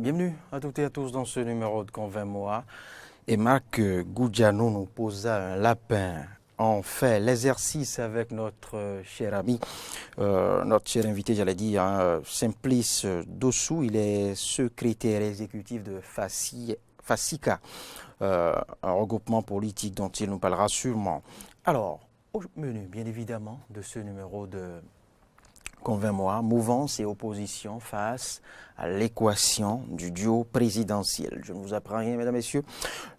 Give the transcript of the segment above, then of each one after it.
Bienvenue à toutes et à tous dans ce numéro de Convainc Moi. Et Marc Goudjanou nous posa un lapin. On fait l'exercice avec notre cher ami, notre cher invité, j'allais dire, Simplice Dossou. Il est secrétaire exécutif de FASICA, un regroupement politique dont il nous parlera sûrement. Alors, au menu, bien évidemment, de ce numéro de Convainc Moi, mouvance et opposition face à l'équation du duo présidentiel. Je ne vous apprends rien, mesdames et messieurs.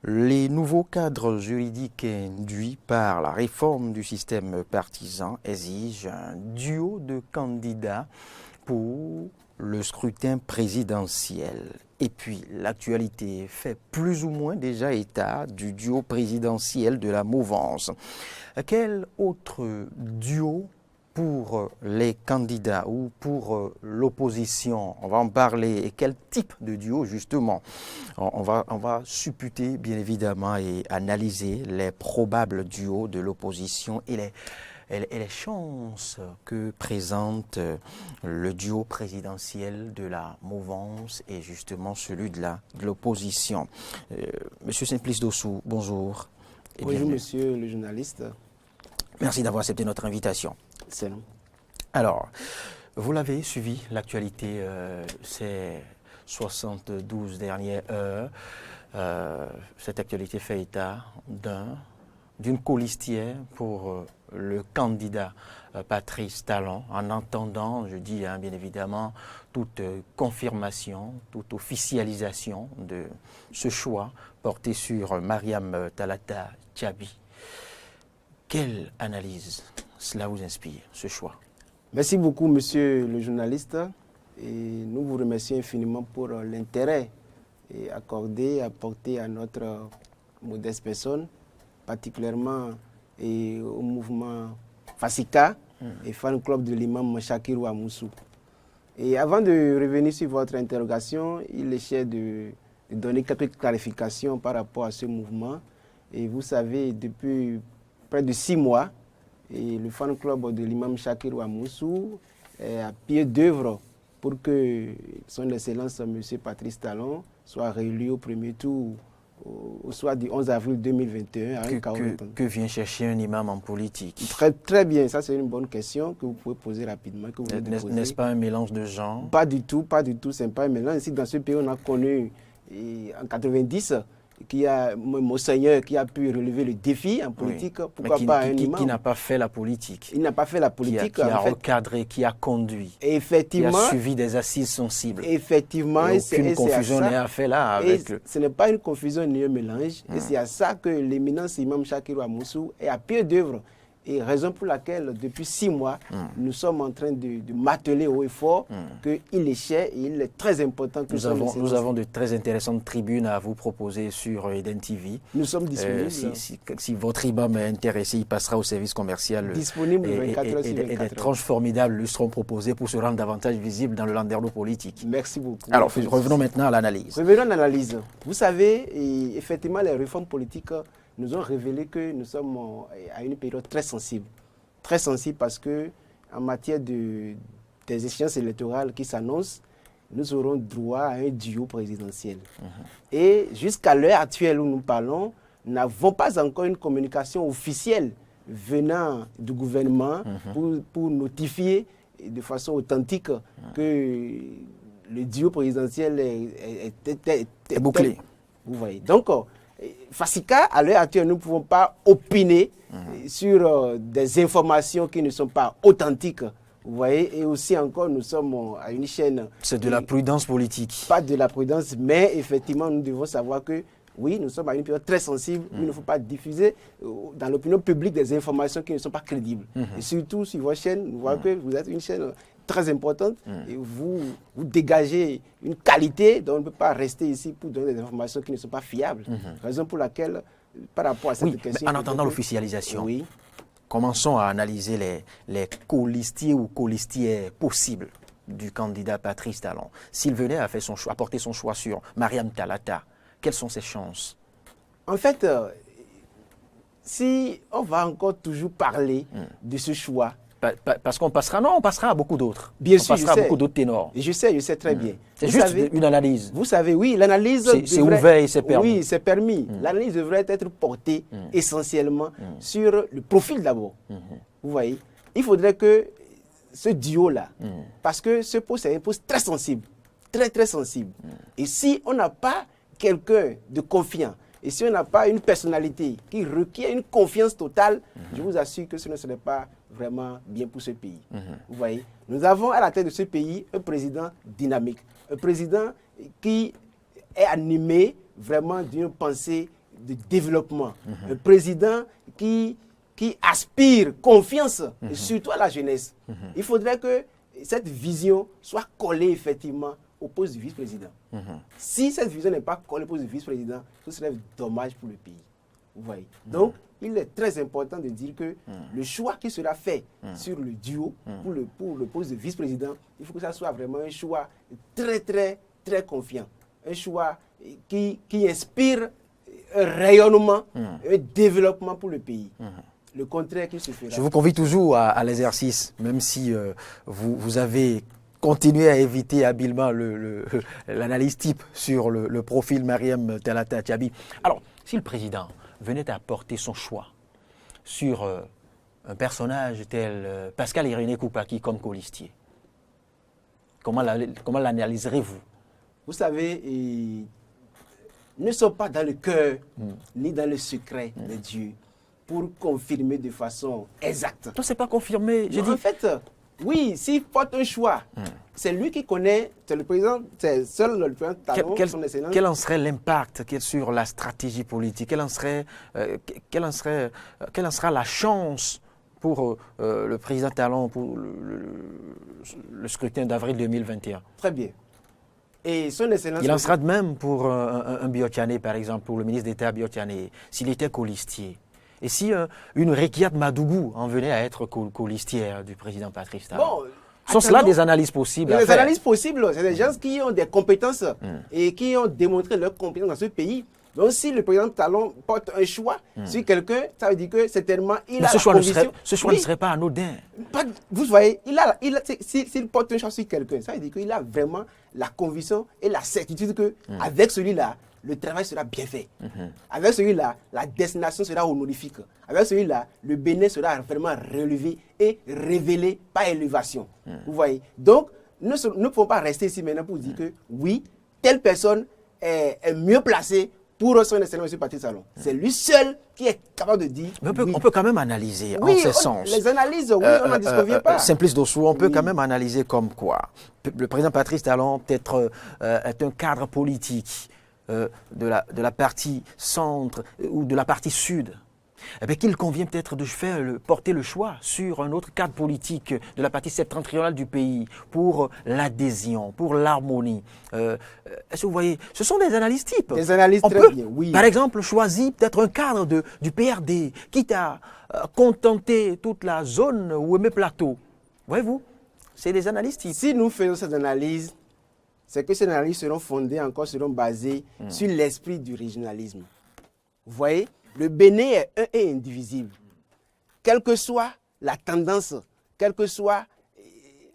Les nouveaux cadres juridiques induits par la réforme du système partisan exigent un duo de candidats pour le scrutin présidentiel. Et puis, l'actualité fait plus ou moins déjà état du duo présidentiel de la mouvance. Quel autre duo pour les candidats ou pour l'opposition, on va en parler, et quel type de duo justement? On va supputer bien évidemment et analyser les probables duos de l'opposition et les chances que présente le duo présidentiel de la mouvance et justement celui de l'opposition. Monsieur Simplice Dossou, bonjour. Et bonjour bienvenue. Monsieur le journaliste. Merci d'avoir accepté notre invitation. C'est nous. Alors, vous l'avez suivi, l'actualité ces 72 dernières heures. Cette actualité fait état d'une colistière pour le candidat Patrice Talon, en entendant, je dis bien évidemment, toute confirmation, toute officialisation de ce choix porté sur Mariam Talata Tchabi. Quelle analyse cela vous inspire, ce choix? Merci beaucoup, monsieur le journaliste. Et nous vous remercions infiniment pour l'intérêt apporté à notre modeste personne, particulièrement au mouvement FASICA et fan club de l'imam Shakirou Amoussou. Et avant de revenir sur votre interrogation, il est cher de donner quelques clarifications par rapport à ce mouvement. Et vous savez, depuis près de 6 mois, et le fan club de l'imam Shakirou Amoussou est à pied d'œuvre pour que son Excellence M. Patrice Talon soit réélu au premier tour au soir du 11 avril 2021. Que vient chercher un imam en politique? Très bien, ça c'est une bonne question que vous pouvez poser rapidement. N'est-ce pas un mélange de genres? Pas du tout, ce n'est pas un mélange. Ici, dans ce pays, on a connu en 90 Monseigneur qui a pu relever le défi en politique, pourquoi pas un imam. Qui n'a pas fait la politique. Il n'a pas fait la politique. Qui a recadré, qui a conduit. Effectivement. Qui a suivi des assises sensibles. Effectivement. Et aucune confusion n'est à faire là avec ce n'est pas une confusion ni un mélange. Et c'est à ça que l'éminence imam Shakirou Amoussou est à pied d'œuvre. Et raison pour laquelle, depuis 6 mois, nous sommes en train de m'atteler haut et fort qu'il est cher et il est très important que nous avons de très intéressantes tribunes à vous proposer sur Eden TV. Nous sommes disponibles. Si votre imam est intéressé, il passera au service commercial. Disponible 24 heures sur 24 et des tranches formidables lui seront proposées pour se rendre davantage visible dans le landerneau politique. Merci beaucoup. Alors, revenons maintenant à l'analyse. Revenons à l'analyse. Vous savez, effectivement, les réformes politiques nous ont révélé que nous sommes à une période très sensible. Très sensible parce que en matière des échéances électorales qui s'annoncent, nous aurons droit à un duo présidentiel. Et jusqu'à l'heure actuelle où nous parlons, nous n'avons pas encore une communication officielle venant du gouvernement pour notifier de façon authentique que le duo présidentiel est bouclé. Vous voyez. Donc, FASICA, à l'heure actuelle, nous ne pouvons pas opiner sur des informations qui ne sont pas authentiques. Vous voyez, et aussi encore, nous sommes à une chaîne... C'est de la prudence politique. Pas de la prudence, mais effectivement, nous devons savoir que, oui, nous sommes à une période très sensible. Il ne faut pas diffuser dans l'opinion publique des informations qui ne sont pas crédibles. Et surtout, sur votre chaîne, nous voyons que vous êtes une chaîne très importante et vous dégagez une qualité dont on ne peut pas rester ici pour donner des informations qui ne sont pas fiables. Raison pour laquelle, par rapport à cette question... En attendant l'officialisation, oui. Commençons à analyser les colistiers ou colistières possibles du candidat Patrice Talon. S'il venait à porter son choix sur Mariam Talata, quelles sont ses chances? En fait, si on va encore toujours parler de ce choix, Parce qu'on passera, non, on passera à beaucoup d'autres. Bien on sûr, passera je à beaucoup d'autres ténors. Je sais très bien. C'est Vous juste savez, une analyse. Vous savez, oui, l'analyse... C'est ouvert et c'est permis. Oui, c'est permis. L'analyse devrait être portée essentiellement sur le profil d'abord. Vous voyez, il faudrait que ce duo-là, parce que ce poste est un poste très sensible, très sensible. Et si on n'a pas quelqu'un de confiant, et si on n'a pas une personnalité qui requiert une confiance totale, je vous assure que ce ne serait pas vraiment bien pour ce pays. Vous voyez, nous avons à la tête de ce pays un président dynamique, un président qui est animé vraiment d'une pensée de développement, un président qui aspire confiance, et surtout à la jeunesse. Il faudrait que cette vision soit collée effectivement au poste du vice-président. Si cette vision n'est pas collée au poste du vice-président, ce serait dommage pour le pays. Vous voyez. Donc, il est très important de dire que le choix qui sera fait sur le duo pour le poste de vice-président, il faut que ça soit vraiment un choix très confiant. Un choix qui inspire un rayonnement, un développement pour le pays. Le contraire qui se fera. Je vous convie toujours à l'exercice, même si vous avez continué à éviter habilement l'analyse type sur le profil Marième Talata Tchabi. Alors, si le président venait à apporter son choix sur un personnage tel Pascal Irénée Koupaki comme colistier, comment l'analyserez-vous? Vous savez, ne sommes pas dans le cœur ni dans le secret de Dieu pour confirmer de façon exacte. Non, c'est pas confirmé. En fait, oui, s'il porte un choix, c'est lui qui connaît, c'est le président, c'est seul le président Talon, son excellence. Quel en serait l'impact sur la stratégie politique? Quelle en sera la chance pour le président Talon pour le scrutin d'avril 2021? Très bien. Et son excellence... Il en sera de même pour un Biotchané, par exemple, pour le ministre d'État Biotchané, s'il était colistier. Et si une Rekiat Madougou en venait à être colistière du président Patrice Talon? Bon, sont là des analyses possibles à faire? Les analyses possibles, c'est des gens qui ont des compétences et qui ont démontré leurs compétences dans ce pays. Donc si le président Talon porte un choix sur quelqu'un, ça veut dire que certainement il a la conviction... Ce choix ne serait pas anodin. Vous voyez, s'il porte un choix sur quelqu'un, ça veut dire qu'il a vraiment la conviction et la certitude qu'avec celui-là, le travail sera bien fait. Avec celui-là, la destination sera honorifique. Avec celui-là, le Bénin sera vraiment relevé et révélé par élévation. Vous voyez. Donc, nous ne pouvons pas rester ici maintenant pour dire que oui, telle personne est mieux placée pour son excellence M. Patrice Talon. C'est lui seul qui est capable de dire. Mais on peut quand même analyser en ce sens. Les analyses, oui, on n'en disconvient pas. Simplice Dossou, on peut quand même analyser comme quoi le président Patrice Talon peut-être est un cadre politique de la partie centre ou de la partie sud, eh bien, qu'il convient peut-être de porter le choix sur un autre cadre politique de la partie septentrionale du pays pour l'adhésion, pour l'harmonie. Est-ce que vous voyez, ce sont des analyses types. Des analyses très bien, oui. Par exemple, choisir peut-être un cadre du PRD, quitte à contenter toute la zone ou mes plateaux. Voyez-vous, c'est des analyses types. Si nous faisons cette analyse, c'est que ces analyses seront basées sur l'esprit du régionalisme. Vous voyez, le Bénin est un et indivisible. Quelle que soit la tendance, quelle que soit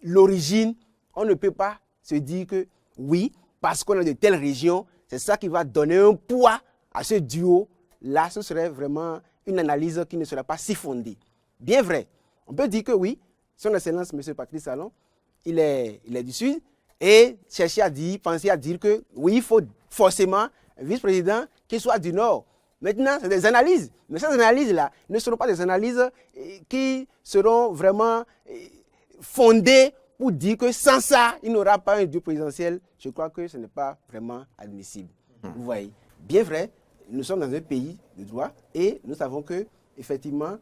l'origine, on ne peut pas se dire que oui, parce qu'on a de telles régions, c'est ça qui va donner un poids à ce duo. Là, ce serait vraiment une analyse qui ne serait pas si fondée. Bien vrai, on peut dire que oui, son excellence, M. Patrice Talon, il est du Sud, et penser à dire que oui, il faut forcément un vice-président qui soit du Nord. Maintenant, c'est des analyses. Mais ces analyses-là ne seront pas des analyses qui seront vraiment fondées pour dire que sans ça, il n'y aura pas un duo présidentiel. Je crois que ce n'est pas vraiment admissible. Vous voyez, bien vrai, nous sommes dans un pays de droit et nous savons que, effectivement,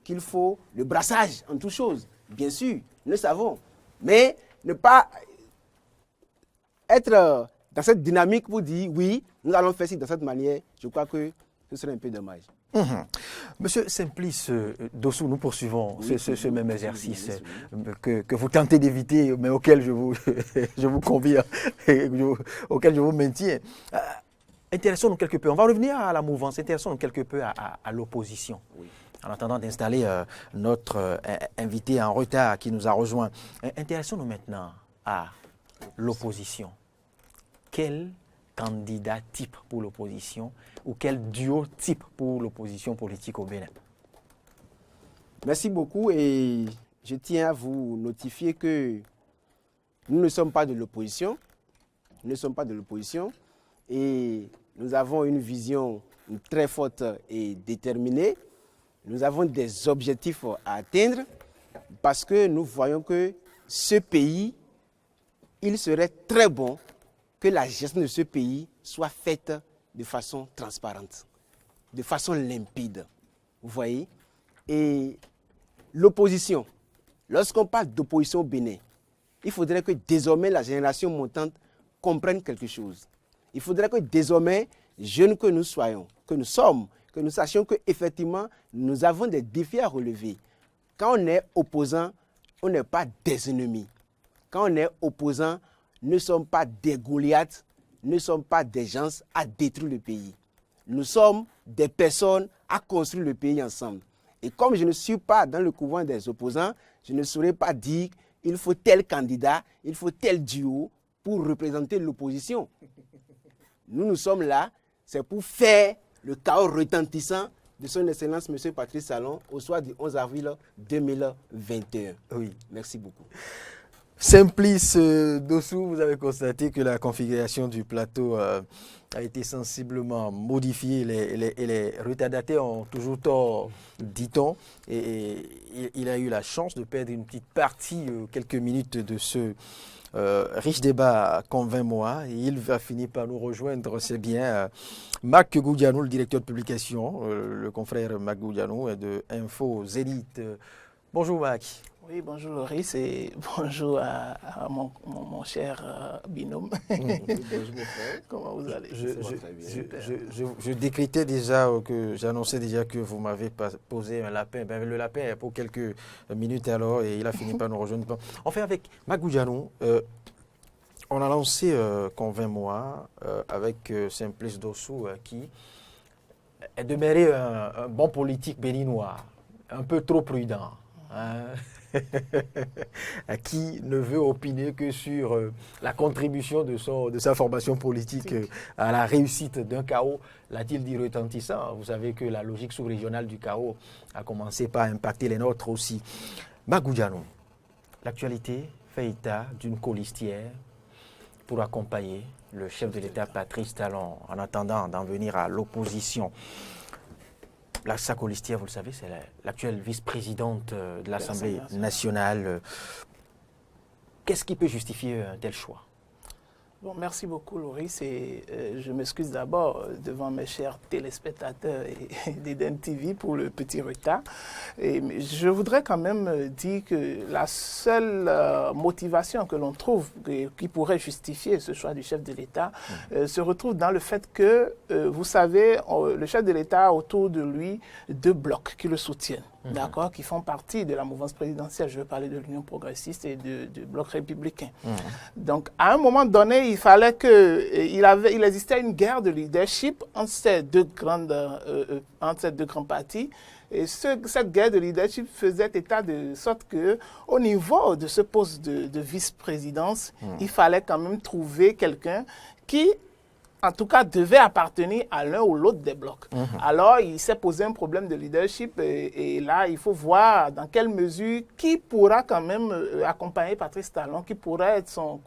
qu'il faut le brassage en toute chose. Bien sûr, nous le savons. Mais ne pas être dans cette dynamique pour dire oui, nous allons faire ci de cette manière, je crois que ce serait un peu dommage. Monsieur Simplice Dossou, nous poursuivons ce même exercice que vous tentez d'éviter, mais auquel je vous convie, auquel je vous maintiens. Intéressons-nous quelque peu, on va revenir à la mouvance, intéressons-nous quelque peu à l'opposition. en attendant d'installer notre invité en retard qui nous a rejoint. Intéressons-nous maintenant à l'opposition. Quel candidat type pour l'opposition ou quel duo type pour l'opposition politique au Bénin? Merci beaucoup et je tiens à vous notifier que nous ne sommes pas de l'opposition. Nous ne sommes pas de l'opposition et nous avons une vision très forte et déterminée. Nous avons des objectifs à atteindre parce que nous voyons que ce pays, il serait très bon que la gestion de ce pays soit faite de façon transparente, de façon limpide. Vous voyez? Et l'opposition, lorsqu'on parle d'opposition au Bénin, il faudrait que désormais la génération montante comprenne quelque chose. Il faudrait que désormais, jeunes que nous soyons, que nous sommes, que nous sachions qu'effectivement, nous avons des défis à relever. Quand on est opposant, on n'est pas des ennemis. Quand on est opposant, ne sommes pas des Goliaths, ne sommes pas des gens à détruire le pays. Nous sommes des personnes à construire le pays ensemble. Et comme je ne suis pas dans le couvent des opposants, je ne saurais pas dire qu'il faut tel candidat, il faut tel duo pour représenter l'opposition. Nous sommes là, c'est pour faire le chaos retentissant de son Excellence M. Patrice Talon au soir du 11 avril 2021. Oui. Merci beaucoup. Simplice Dossou, vous avez constaté que la configuration du plateau a été sensiblement modifiée et les retardataires ont toujours tort, dit-on. Et il a eu la chance de perdre une petite partie, quelques minutes de ce riche débat qu'en 20 mois. Et il va finir par nous rejoindre, c'est bien. Mac Goudianou, le directeur de publication, le confrère Mac Goudianou de Info Zénith. Bonjour Mac. Oui, bonjour Loris et bonjour à mon cher binôme. Bonjour mon frère. Comment vous allez? Je décrétais déjà, j'annonçais déjà que vous m'avez posé un lapin. Ben, le lapin est pour quelques minutes alors et il a fini par nous rejoindre. Enfin, avec Mac Goudianou, on a lancé qu'en 20 mois avec Simplice Dossou qui est demeuré un bon politique béninois, un peu trop prudent. Hein? Qui ne veut opiner que sur la contribution de sa formation politique à la réussite d'un chaos, l'a-t-il dit, retentissant. Vous savez que la logique sous-régionale du chaos a commencé par impacter les nôtres aussi. Mac Goudianou, l'actualité fait état d'une colistière pour accompagner le chef de l'État Patrice Talon en attendant d'en venir à l'opposition. Sa colistière, vous le savez, c'est l'actuelle vice-présidente de l'Assemblée nationale. Qu'est-ce qui peut justifier un tel choix? Bon, merci beaucoup, Loris. Et je m'excuse d'abord devant mes chers téléspectateurs d'Eden TV pour le petit retard. Mais je voudrais quand même dire que la seule motivation que l'on trouve qui pourrait justifier ce choix du chef de l'État se retrouve dans le fait que, vous savez, le chef de l'État a autour de lui 2 blocs qui le soutiennent. D'accord, qui font partie de la mouvance présidentielle. Je veux parler de l'Union progressiste et du bloc républicain. Donc, à un moment donné, il fallait il existait une guerre de leadership entre ces deux grands partis. Et cette guerre de leadership faisait état de sorte qu'au niveau de ce poste de vice-présidence, il fallait quand même trouver quelqu'un qui, en tout cas, devait appartenir à l'un ou l'autre des blocs. Alors, il s'est posé un problème de leadership et là, il faut voir dans quelle mesure qui pourra quand même accompagner Patrice Talon, qui pourrait être son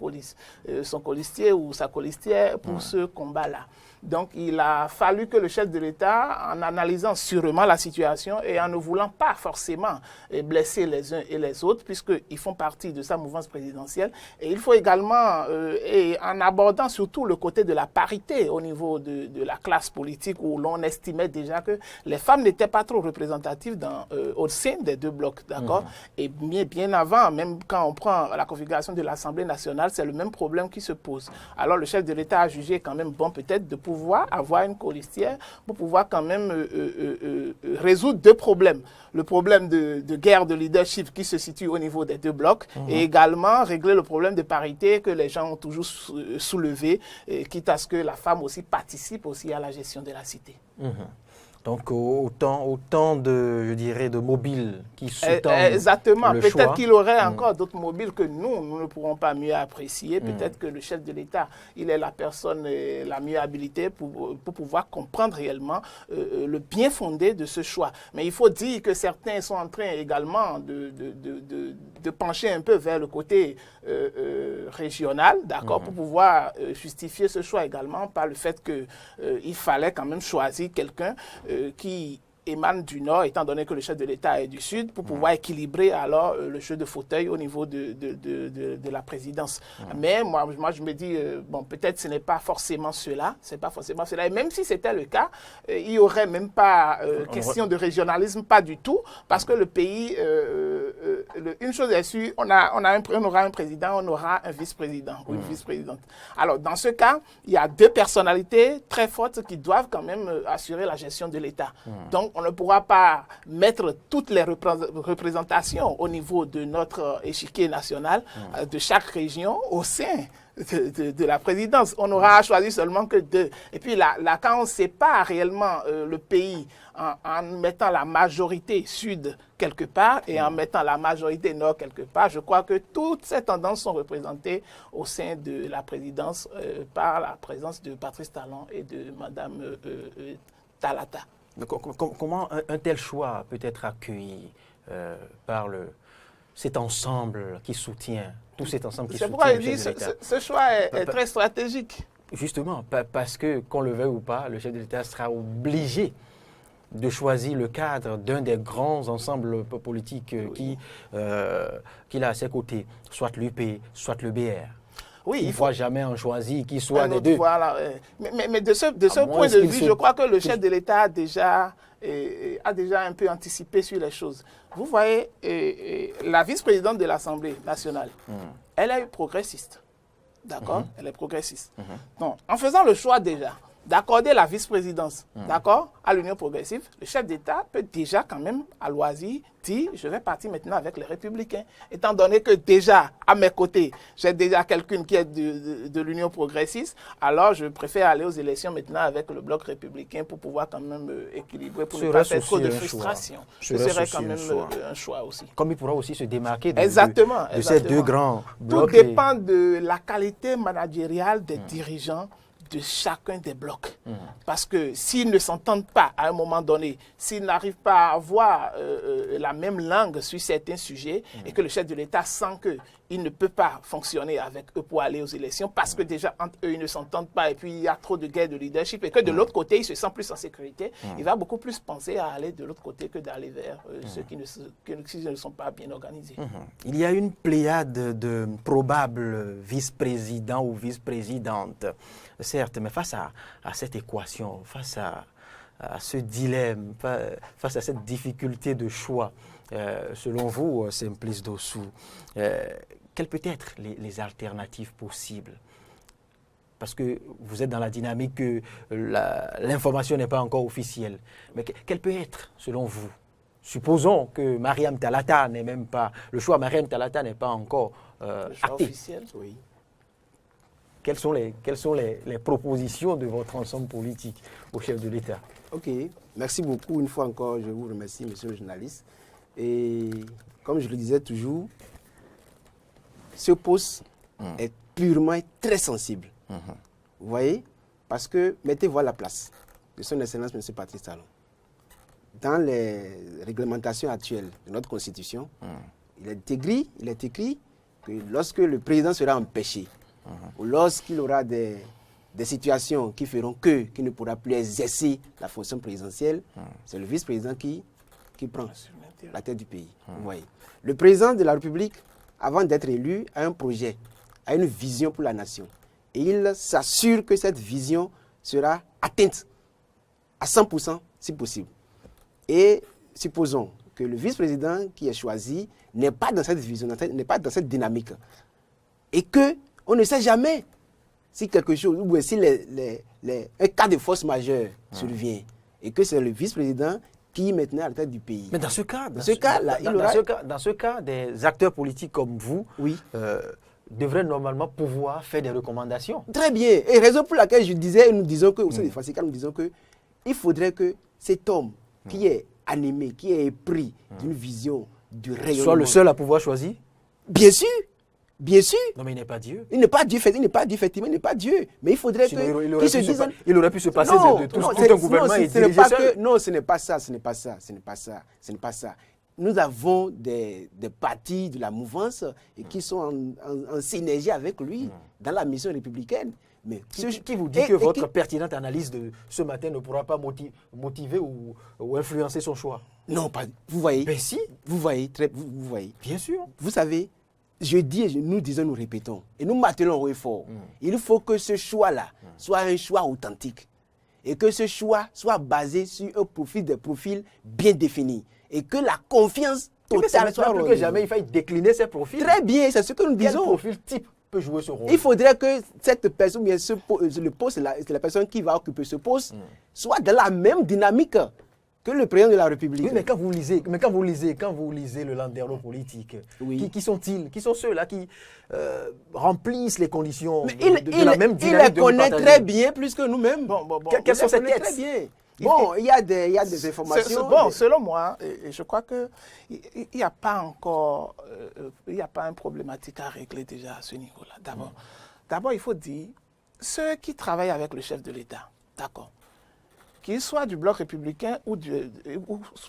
colistier ou sa colistière pour ce combat-là. Donc, il a fallu que le chef de l'État, en analysant sûrement la situation et en ne voulant pas forcément blesser les uns et les autres, puisqu'ils font partie de sa mouvance présidentielle, et il faut également, et en abordant surtout le côté de la parité au niveau de la classe politique, où l'on estimait déjà que les femmes n'étaient pas trop représentatives au sein des 2 blocs, d'accord? Et bien avant, même quand on prend la configuration de l'Assemblée nationale, c'est le même problème qui se pose. Alors, le chef de l'État a jugé quand même bon peut-être de pouvoir avoir une colistière pour pouvoir quand même résoudre 2 problèmes. Le problème de guerre de leadership qui se situe au niveau des 2 blocs et également régler le problème de parité que les gens ont toujours soulevé, quitte à ce que la femme aussi participe aussi à la gestion de la cité. Donc autant de, je dirais, de mobiles qui sous-tendent exactement. le choix. Peut-être qu'il aurait encore d'autres mobiles que nous ne pourrons pas mieux apprécier. Peut-être que le chef de l'État, il est la personne la mieux habilitée pour pouvoir comprendre réellement le bien fondé de ce choix. Mais il faut dire que certains sont en train également de pencher un peu vers le côté régional, d'accord, pour pouvoir justifier ce choix également par le fait qu'il fallait quand même choisir quelqu'un qui émane du Nord, étant donné que le chef de l'État est du Sud, pour pouvoir équilibrer alors le jeu de fauteuil au niveau de la présidence. Mais moi, je me dis, bon, peut-être ce n'est pas forcément cela, c'est pas forcément cela. Et même si c'était le cas, il n'y aurait même pas question de régionalisme, pas du tout, parce que le pays, une chose est sûre, on aura un président, on aura un vice-président ou une vice-présidente. Alors, dans ce cas, il y a deux personnalités très fortes qui doivent quand même assurer la gestion de l'État. Donc, on ne pourra pas mettre toutes les représentations au niveau de notre échiquier national, de chaque région, au sein de la présidence. On aura choisi seulement que deux. Et puis là quand on sépare réellement le pays en mettant la majorité sud quelque part et en mettant la majorité nord quelque part, je crois que toutes ces tendances sont représentées au sein de la présidence par la présence de Patrice Talon et de Mme Talata. Comment un tel choix peut être accueilli par cet ensemble qui soutient, tout cet ensemble qui soutient le chef de l'État? C'est pourquoi je dis ce choix est très stratégique. Justement, parce que, qu'on le veuille ou pas, le chef de l'État sera obligé de choisir le cadre d'un des grands ensembles politiques qu'il a à ses côtés, soit l'UP, soit le BR. Oui, il ne faut jamais en choisir qui soit des deux. Voilà. Mais de ce point de vue, je crois que le chef de l'État a déjà un peu anticipé sur les choses. Vous voyez, la vice-présidente de l'Assemblée nationale, elle est progressiste. D'accord? Elle est progressiste. Donc, en faisant le choix déjà d'accorder la vice-présidence, d'accord, à l'Union progressive, le chef d'État peut déjà quand même, à loisir, dire « je vais partir maintenant avec les Républicains ». Étant donné que déjà, à mes côtés, j'ai déjà quelqu'un qui est de l'Union progressiste, alors je préfère aller aux élections maintenant avec le bloc républicain pour pouvoir quand même équilibrer, pour ne pas faire trop de frustration. Ce serait quand même un choix aussi. Comme il pourra aussi se démarquer de ces deux grands blocs. Tout dépend de la qualité managériale des dirigeants de chacun des blocs. Parce que s'ils ne s'entendent pas à un moment donné, s'ils n'arrivent pas à avoir la même langue sur certains sujets et que le chef de l'État sent qu'il ne peut pas fonctionner avec eux pour aller aux élections parce que déjà entre eux ils ne s'entendent pas et puis il y a trop de guerre de leadership et que de l'autre côté il se sent plus en sécurité, il va beaucoup plus penser à aller de l'autre côté que d'aller vers ceux qui ne sont pas bien organisés. Il y a une pléiade de probables vice-présidents ou vice-présidentes. Certes, mais face à cette équation, face à ce dilemme, face à cette difficulté de choix, selon vous, Simplice Dossou, quelles peuvent être les alternatives possibles? Parce que vous êtes dans la dynamique que l'information n'est pas encore officielle. Mais quelle peut être, selon vous? Supposons que Mariam Talata n'est même pas... Le choix Mariam Talata n'est pas encore acté. Officiel, oui. Quelles sont les propositions de votre ensemble politique au chef de l'État? Ok, merci beaucoup. Une fois encore, je vous remercie, monsieur le journaliste. Et comme je le disais toujours, ce poste est purement et très sensible. Vous voyez? Parce que, mettez-vous à la place de son Excellence, monsieur Patrice Talon. Dans les réglementations actuelles de notre Constitution, il est écrit que lorsque le président sera empêché, ou lorsqu'il aura des situations qui feront qu'il ne pourra plus exercer la fonction présidentielle, c'est le vice-président qui prend la tête du pays. Vous voyez. Le président de la République, avant d'être élu, a un projet, a une vision pour la nation. Et il s'assure que cette vision sera atteinte à 100% si possible. Et supposons que le vice-président qui est choisi n'est pas dans cette vision, n'est pas dans cette dynamique. Et qu'on ne sait jamais si quelque chose, ou si un cas de force majeure survient. Et que c'est le vice-président qui est maintenant à la tête du pays. Mais dans ce cas, des acteurs politiques comme vous devraient normalement pouvoir faire des recommandations. Très bien. Et raison pour laquelle nous disons que, au sein des FACICA, nous disons qu'il faudrait que cet homme qui est animé, qui est épris d'une vision du rayonnement. Soit le seul à pouvoir choisir. Bien sûr, bien sûr. Non, mais il n'est pas Dieu. Il n'est pas Dieu, effectivement, il n'est pas Dieu. Mais il faudrait qu'il se dise... Il aurait pu se passer de tout un gouvernement et diriger seul. Non, ce n'est pas ça, ce n'est pas ça, ce n'est pas ça, ce n'est pas ça. Nous avons des partis de la mouvance et qui sont en synergie avec lui dans la mission républicaine. Mais qui vous dit que votre pertinente analyse de ce matin ne pourra pas motiver ou influencer son choix? Non, pas. Vous voyez? Mais si. Vous voyez, vous voyez. Bien sûr. Vous savez, je dis, nous disons, nous répétons, et nous martelons haut et fort. Il faut que ce choix-là soit un choix authentique. Et que ce choix soit basé sur des profils bien définis. Et que la confiance totale soit plus que jamais, il faille décliner ces profils. Très bien, c'est ce que nous disons. Quel profil type peut jouer ce rôle? Il faudrait que cette personne, bien le poste, la personne qui va occuper ce poste, soit dans la même dynamique que le président de la République. Oui, mais quand vous lisez le landerneau politique, qui sont-ils? Qui sont ceux-là qui remplissent les conditions de la même dynamique? Il les connaît très bien, plus que nous-mêmes. Quelles sont ces têtes? Très bien. Bon, il y a des informations. Bon, selon moi, je crois qu'il n'y a pas encore, il n'y a pas une problématique à régler déjà à ce niveau-là. D'abord, il faut dire, ceux qui travaillent avec le chef de l'État, d'accord, qu'ils soient du bloc républicain ou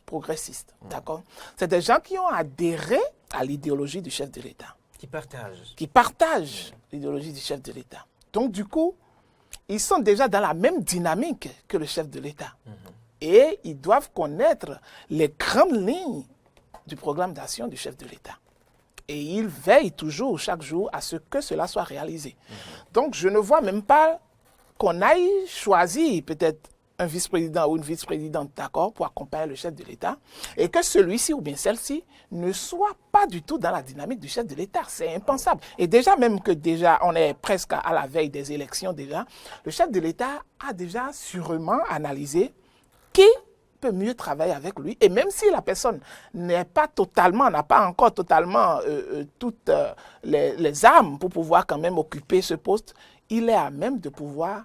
progressiste, d'accord, c'est des gens qui ont adhéré à l'idéologie du chef de l'État. Qui partagent l'idéologie du chef de l'État. Donc, du coup, ils sont déjà dans la même dynamique que le chef de l'État. Et ils doivent connaître les grandes lignes du programme d'action du chef de l'État. Et ils veillent toujours, chaque jour, à ce que cela soit réalisé. Donc, je ne vois même pas qu'on aille choisir peut-être un vice-président ou une vice-présidente, d'accord, pour accompagner le chef de l'État, et que celui-ci ou bien celle-ci ne soit pas du tout dans la dynamique du chef de l'État. C'est impensable. Et déjà, même que déjà, on est presque à la veille des élections déjà, le chef de l'État a déjà sûrement analysé qui peut mieux travailler avec lui. Et même si la personne n'a pas encore totalement toutes les armes pour pouvoir quand même occuper ce poste, il est à même de pouvoir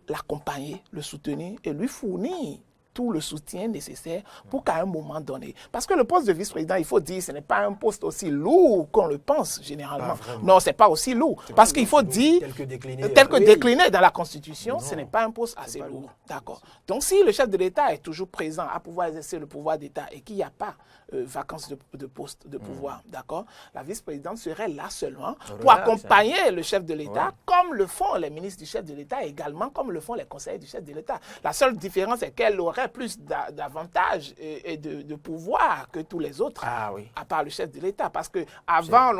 l'accompagner, le soutenir et lui fournir tout le soutien nécessaire pour qu'à un moment donné... Parce que le poste de vice-président, il faut dire, ce n'est pas un poste aussi lourd qu'on le pense généralement. Non, ce n'est pas aussi lourd. Parce qu'il faut dire, tel que décliné dans la Constitution, ce n'est pas un poste assez lourd. D'accord. Donc si le chef de l'État est toujours présent à pouvoir exercer le pouvoir d'État et qu'il n'y a pas vacance de poste de pouvoir, d'accord, la vice-présidente serait là seulement pour accompagner le chef de l'État, comme le font les ministres du chef de l'État et également comme le font les conseillers du chef de l'État. La seule différence est qu'elle aurait plus d'avantages et de pouvoir que tous les autres, à part le chef de l'État. Parce qu'avant,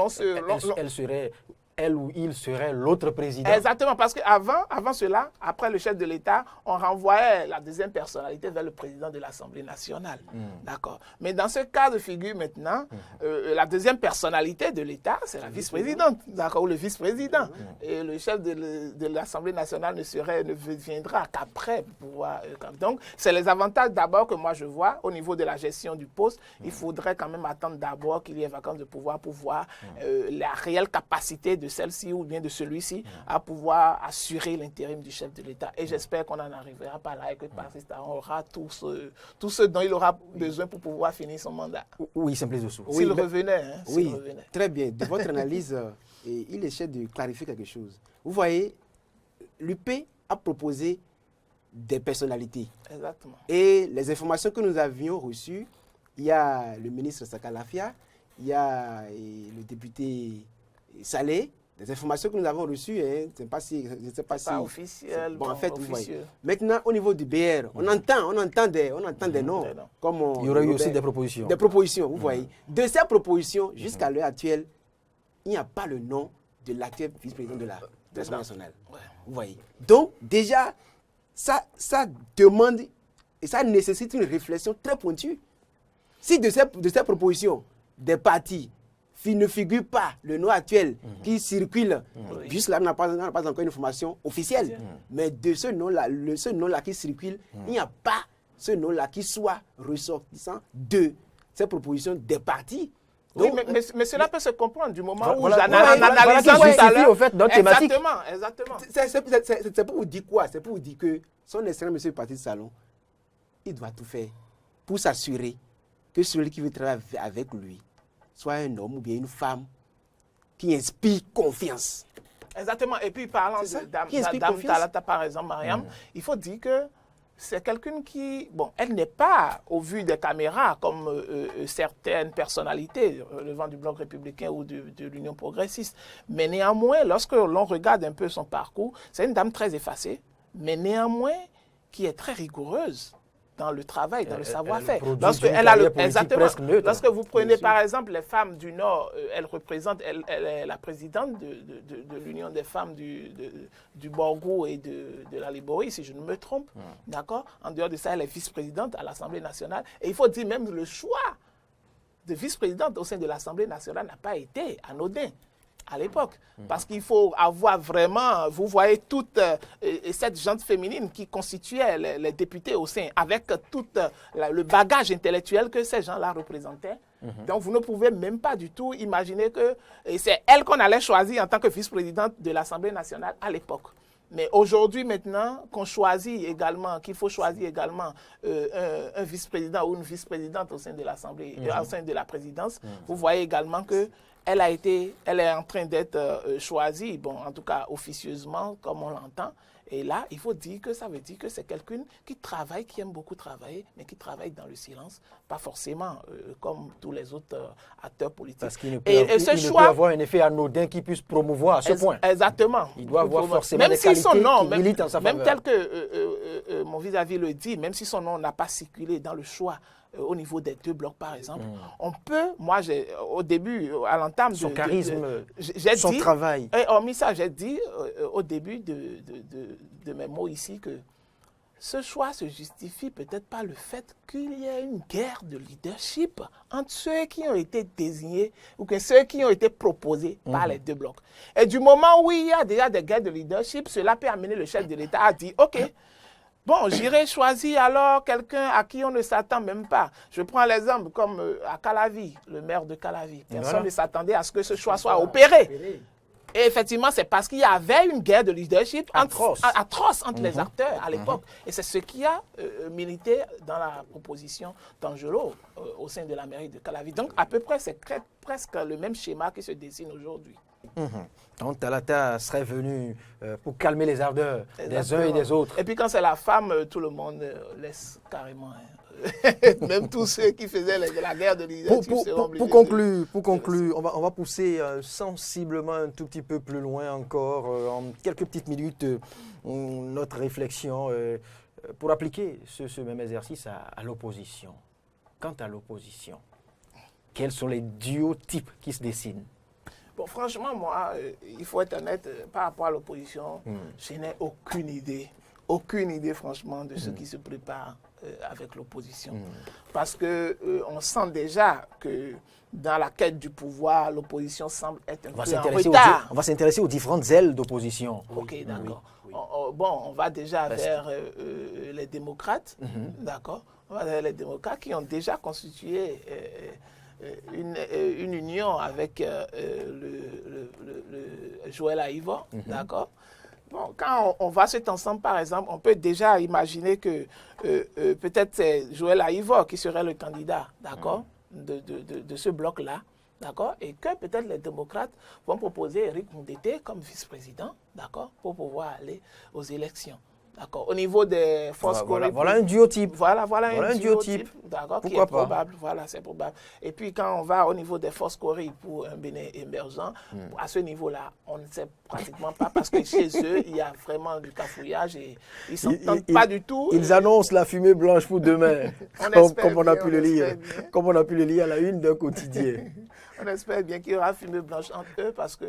elle ou il serait l'autre président. Exactement, parce qu'avant cela, après le chef de l'État, on renvoyait la deuxième personnalité vers le président de l'Assemblée nationale. D'accord. Mais dans ce cas de figure maintenant, la deuxième personnalité de l'État, c'est la vice-présidente, d'accord, ou le vice-président. Et le chef de l'Assemblée nationale ne viendra qu'après pouvoir. Donc, c'est les avantages d'abord que moi je vois au niveau de la gestion du poste. Il faudrait quand même attendre d'abord qu'il y ait vacance de pouvoir pour voir la réelle capacité de celle-ci ou bien de celui-ci à pouvoir assurer l'intérim du chef de l'État. Et j'espère qu'on n'en arrivera pas là et que Patrice Talon aura tout ce dont il aura besoin pour pouvoir finir son mandat. Oui, simple dessous. S'il revenait. Oui, très bien. De votre analyse, il essaie de clarifier quelque chose. Vous voyez, l'UP a proposé des personnalités. Exactement. Et les informations que nous avions reçues, il y a le ministre Sakalafia, il y a le député Salé. Les informations que nous avons reçues, je ne sais pas si... Pas officiel. Bon, en fait, vous voyez. Maintenant, au niveau du BR, on entend des noms. Comme il y aurait eu aussi des propositions. Des propositions, vous voyez. De ces propositions, jusqu'à l'heure actuelle, il n'y a pas le nom de l'actuel vice-président de l'Assemblée nationale. Vous voyez. Donc, déjà, ça demande et ça nécessite une réflexion très pointue. Si de ces propositions, des partis ne figure pas le nom actuel qui circule, jusque là, on n'a pas encore une information officielle, mais de ce nom-là qui circule, il n'y a pas ce nom-là qui soit ressortissant de ces propositions des partis. Donc, oui, mais cela peut se comprendre du moment où j'analyse tout à l'heure. Au fait, notre thématique. Exactement. C'est pour vous dire quoi? C'est pour vous dire que son excellent monsieur Patrice Talon il doit tout faire pour s'assurer que celui qui veut travailler avec lui soit un homme ou bien une femme qui inspire confiance. Exactement. Et puis, parlant de Dame Talata, par exemple, Mariam, il faut dire que c'est quelqu'un qui, bon, elle n'est pas au vu des caméras comme certaines personnalités relevant du Bloc républicain ou de l'Union progressiste. Mais néanmoins, lorsque l'on regarde un peu son parcours, c'est une dame très effacée, mais néanmoins qui est très rigoureuse dans le travail, dans le savoir-faire. Lorsque vous prenez par exemple les femmes du Nord, elle est la présidente de l'Union des femmes du Borgou et de la Liborie, si je ne me trompe. D'accord. En dehors de ça, elle est vice-présidente à l'Assemblée nationale. Et il faut dire même le choix de vice-présidente au sein de l'Assemblée nationale n'a pas été anodin à l'époque. Parce qu'il faut avoir vraiment, vous voyez, toute cette gente féminine qui constituait les députés au sein, avec tout le bagage intellectuel que ces gens-là représentaient. Donc, vous ne pouvez même pas du tout imaginer que c'est elle qu'on allait choisir en tant que vice-présidente de l'Assemblée nationale à l'époque. Mais aujourd'hui, maintenant, qu'il faut choisir également un vice-président ou une vice-présidente au sein de l'Assemblée, au sein de la présidence, vous voyez également que elle est en train d'être choisie, bon, en tout cas officieusement, comme on l'entend. Et là, il faut dire que ça veut dire que c'est quelqu'un qui travaille, qui aime beaucoup travailler, mais qui travaille dans le silence, pas forcément comme tous les autres acteurs politiques. Parce qu'il ne peut avoir un effet anodin qui puisse promouvoir à ce point. Exactement. Il doit avoir forcément des qualités qui militent en sa faveur. Même tel que mon vis-à-vis le dit, même si son nom n'a pas circulé dans le choix, au niveau des 2 blocs, par exemple, on peut, moi, au début, à l'entame son charisme, son travail. Et hormis ça, j'ai dit au début de mes mots ici que ce choix se justifie peut-être par le fait qu'il y a une guerre de leadership entre ceux qui ont été désignés ou que ceux qui ont été proposés par les 2 blocs. Et du moment où il y a déjà des guerres de leadership, cela peut amener le chef de l'État à dire « Ok, bon, j'irai choisir alors quelqu'un à qui on ne s'attend même pas. » Je prends l'exemple comme à Calavi, le maire de Calavi. Personne ne s'attendait à ce que ce choix soit opéré. Et effectivement, c'est parce qu'il y avait une guerre de leadership atroce entre les acteurs à l'époque. Et c'est ce qui a milité dans la proposition d'Angelo au sein de la mairie de Calavi. Donc, à peu près, c'est presque le même schéma qui se dessine aujourd'hui. Donc Talata serait venu pour calmer les ardeurs des uns et des autres. Et puis quand c'est la femme, tout le monde laisse carrément. Même tous ceux qui faisaient la guerre de leadership seront obligés. Pour conclure, on va pousser sensiblement un tout petit peu plus loin encore, en quelques petites minutes, notre réflexion pour appliquer ce même exercice à l'opposition. Quant à l'opposition, quels sont les duotypes qui se dessinent? Bon, franchement, moi, il faut être honnête, par rapport à l'opposition, je n'ai aucune idée, franchement, de ce qui se prépare avec l'opposition. Parce qu'on sent déjà que dans la quête du pouvoir, l'opposition semble être un peu en retard. On va s'intéresser aux différentes ailes d'opposition. Ok, d'accord. On va déjà vers les démocrates, d'accord. On va vers les démocrates qui ont déjà constitué une union avec le Joël Aïvo, d'accord. Bon, quand on va cet ensemble, par exemple, on peut déjà imaginer que peut-être c'est Joël Aïvo qui serait le candidat, d'accord, de ce bloc-là, d'accord, et que peut-être les démocrates vont proposer Éric Moudété comme vice-président, d'accord, pour pouvoir aller aux élections. D'accord. Au niveau des forces voilà un duotype. Voilà un duotype. D'accord. Pourquoi qui est probable. Voilà, c'est probable. Et puis quand on va au niveau des forces Corée pour un Bénin émergent, à ce niveau-là, on ne sait pratiquement pas parce que chez eux, il y a vraiment du cafouillage et ils ne s'entendent pas du tout. Ils annoncent la fumée blanche pour demain, comme on a pu le lire à la une d'un quotidien. On espère bien qu'il y aura fumée blanche entre eux parce que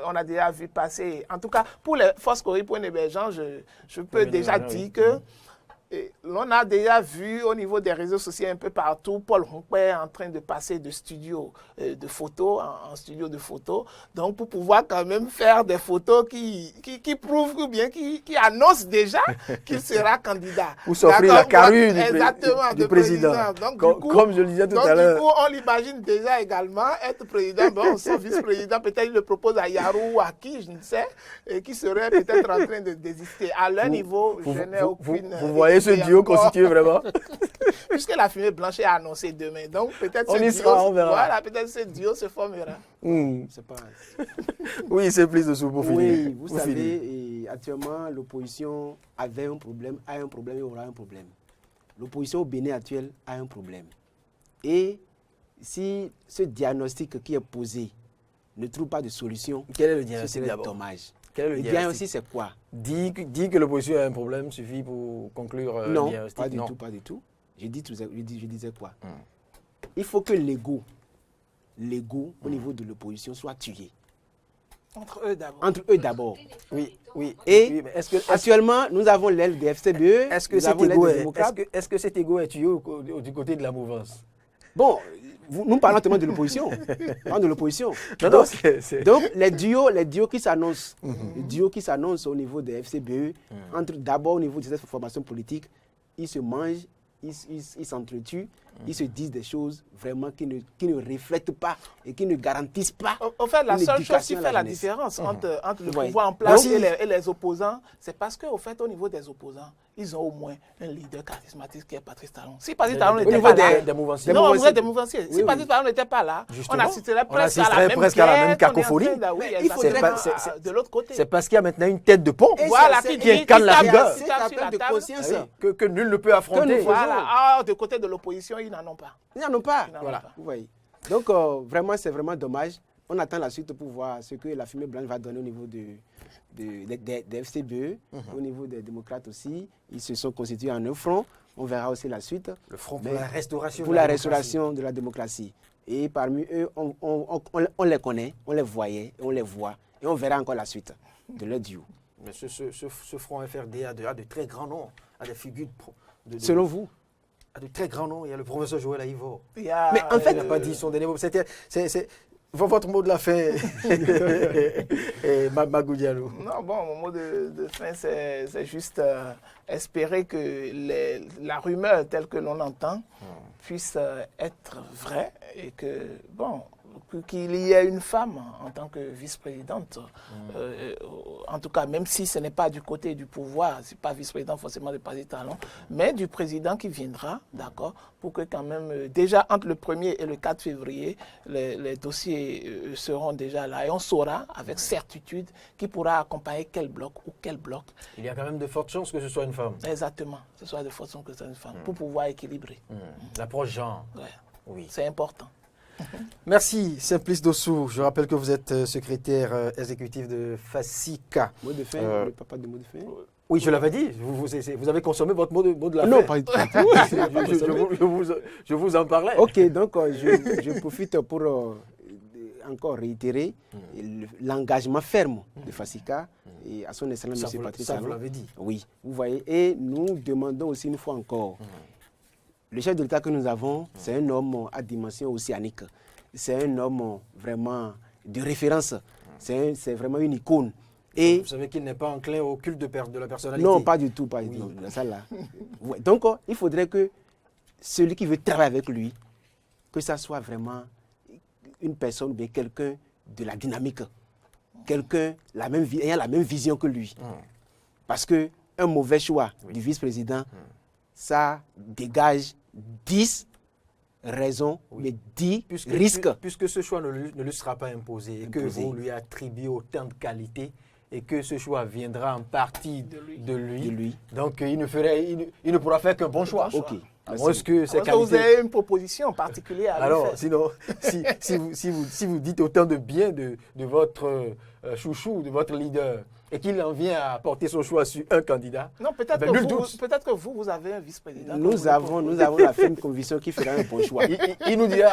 on a déjà vu passer. En tout cas, pour les forces Corée pour un émergent, je peux déjà dire que l'on a déjà vu au niveau des réseaux sociaux un peu partout Paul Rompé en train de passer de studio de photos en studio de photos. Donc, pour pouvoir quand même faire des photos qui prouvent ou bien qui annoncent déjà qu'il sera candidat. Pour s'offrir la carrure du président. Donc, comme je le disais tout à l'heure. Du coup, on l'imagine déjà également être président. Bon, son vice-président, peut-être il le propose à Yarou ou à qui, je ne sais, et qui serait peut-être en train de désister. À leur niveau, je n'ai aucune... Vous voyez ce duo constitué vraiment. Puisque la fumée blanche est annoncée demain, donc peut-être On y sera, on verra. Voilà, peut-être ce duo se formera. C'est pas... Oui, c'est plus de sous pour finir. Oui, vous Pour savez, finir. et actuellement, l'opposition avait un problème, a un problème et aura un problème. L'opposition au Bénin actuel a un problème. Et si ce diagnostic qui est posé ne trouve pas de solution, Quel est le ce diagnostic serait d'abord? dommage. Quel est le Le diagnostic? diagnostic, c'est quoi? Dit que l'opposition a un problème suffit pour conclure le Non, diagnostic. pas du Non. tout, pas du tout. Je disais quoi? Il faut que l'ego au niveau de l'opposition soit tué. Entre eux d'abord. Entre eux d'abord. Oui, oui. Et oui, mais est-ce actuellement, nous avons l'aile des FCBE, est-ce que nous cet avons l'aile égo des est, démocrates. est-ce que cet égo est tué du côté de la mouvance? Bon, nous parlons tellement de l'opposition. Parlons de l'opposition. Non, Donc, c'est... donc, les duos qui s'annoncent, les duos qui s'annoncent au niveau des FCBE, entre d'abord au niveau de cette formation politique, ils se mangent, ils s'entretuent, ils se disent des choses vraiment qui ne reflètent pas et qui ne garantissent pas. En fait, la une seule chose éducation qui à la fait la jeunesse. différence entre le Oui. pouvoir en place Merci. et les opposants, c'est parce qu'au fait, au niveau des opposants, ils ont au moins un leader charismatique qui est Patrice Talon. Si Patrice Talon Au n'était niveau pas là, des mouvanciers. Des non, au niveau mouvanciers. des mouvanciers. Oui, Si oui. Patrice Talon n'était pas là, Justement, on assisterait on presque assisterait presque à la même guerre cacophonie. qu'on est en train de- oui, Mais il faudrait- exactement, c'est pas- de l'autre côté. C'est parce qu'il y a maintenant une tête de pont Et Voilà, c'est- qui qui incarne la tape- rigueur. qui C'est tape un sur appel la de table. conscience. Ah oui, que nul ne peut affronter. nous faisons. Voilà. Ah, de côté de l'opposition, ils n'en ont pas. Ils n'en ont pas. Ils n'en ont Voilà. pas. Vous voyez. Donc, vraiment, c'est vraiment dommage. On attend la suite pour voir ce que la fumée blanche va donner au niveau des FCBE, au niveau des démocrates aussi. Ils se sont constitués en un front. On verra aussi la suite. Le front pour Mais la restauration. pour de la démocratie. restauration de la démocratie. Et parmi eux, on les connaît, on les voyait, on les voit. Et on verra encore la suite de leur duo. Mais ce front FRD a de très grands noms, a des figures Selon vous? a de très grands noms. Il y a le professeur Joël Aïvo. Il y a, Mais en fait, Il n'a pas dit son dernier mot. C'est votre mot de la fin, Magou Diallo. Non, bon, mon mot de fin, c'est juste espérer que la rumeur telle que l'on entend puisse être vraie et que, bon, qu'il y ait une femme en tant que vice-présidente. En tout cas, même si ce n'est pas du côté du pouvoir, ce n'est pas vice-président forcément de Patrice Talon, mais du président qui viendra, d'accord, pour que quand même, déjà entre le 1er et le 4 février, les dossiers seront déjà là et on saura avec certitude qui pourra accompagner quel bloc ou quel bloc. Il y a quand même de fortes chances que ce soit une femme. Exactement, ce soit de façon que ce soit une femme, pour pouvoir équilibrer. L'approche genre. Ouais. Oui. C'est important. Merci, Simplice Dossou. Je rappelle que vous êtes secrétaire exécutif de FASICA. Mot de fin, le papa de mot de fin. Oui, je l'avais dit. Vous avez consommé votre mot de la fin. Non, pas du tout. je vous en parlais. Ok, donc je profite pour encore réitérer l'engagement ferme de FASICA et à son excellence Ça, M. vous, Patrice ça, vous Talon. l'avez dit. Oui, vous voyez. Et nous demandons aussi une fois encore, le chef de l'État que nous avons, c'est un homme à dimension océanique. C'est un homme vraiment de référence. C'est vraiment une icône. Et Vous savez qu'il n'est pas enclin au culte de la personnalité. non, pas du tout, pas du tout. Ça, là. Ouais. Donc, il faudrait que celui qui veut travailler avec lui, que ça soit vraiment une personne, bien quelqu'un de la dynamique, quelqu'un ayant la même vision que lui. Parce qu'un mauvais choix du vice-président, ça dégage 10 raisons, mais 10 risques. Puisque ce choix ne lui sera pas imposé et que vous lui attribuez autant de qualités et que ce choix viendra en partie de lui. Donc il ne pourra faire qu'un bon choix. Ok. À moins que ces Parce que vous qualités... avez une proposition particulière à lui Alors, faire. sinon, si vous dites autant de bien de votre chouchou, de votre leader, et qu'il en vient à porter son choix sur un candidat, Non, peut-être ben, que, nul doute. peut-être que vous avez un vice-président. Nous avons la ferme conviction qu'il fera un bon choix. il nous dira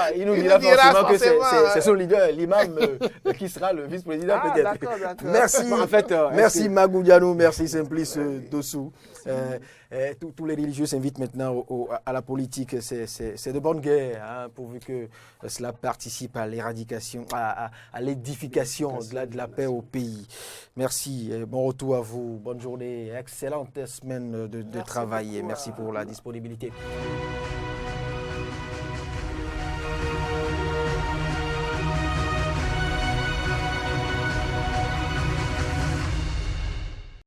forcément que c'est son leader, l'imam, qui sera le vice-président Ah, peut-être. d'accord, d'accord. Merci, En fait, merci Magou Diallo, merci Simplice Dossou. Tous les religieux s'invitent maintenant à la politique. C'est de bonne guerre, hein, pourvu que cela participe à l'éradication, à l'édification de la paix au pays. Merci, bon retour à vous, bonne journée, excellente semaine de travail et merci pour la disponibilité.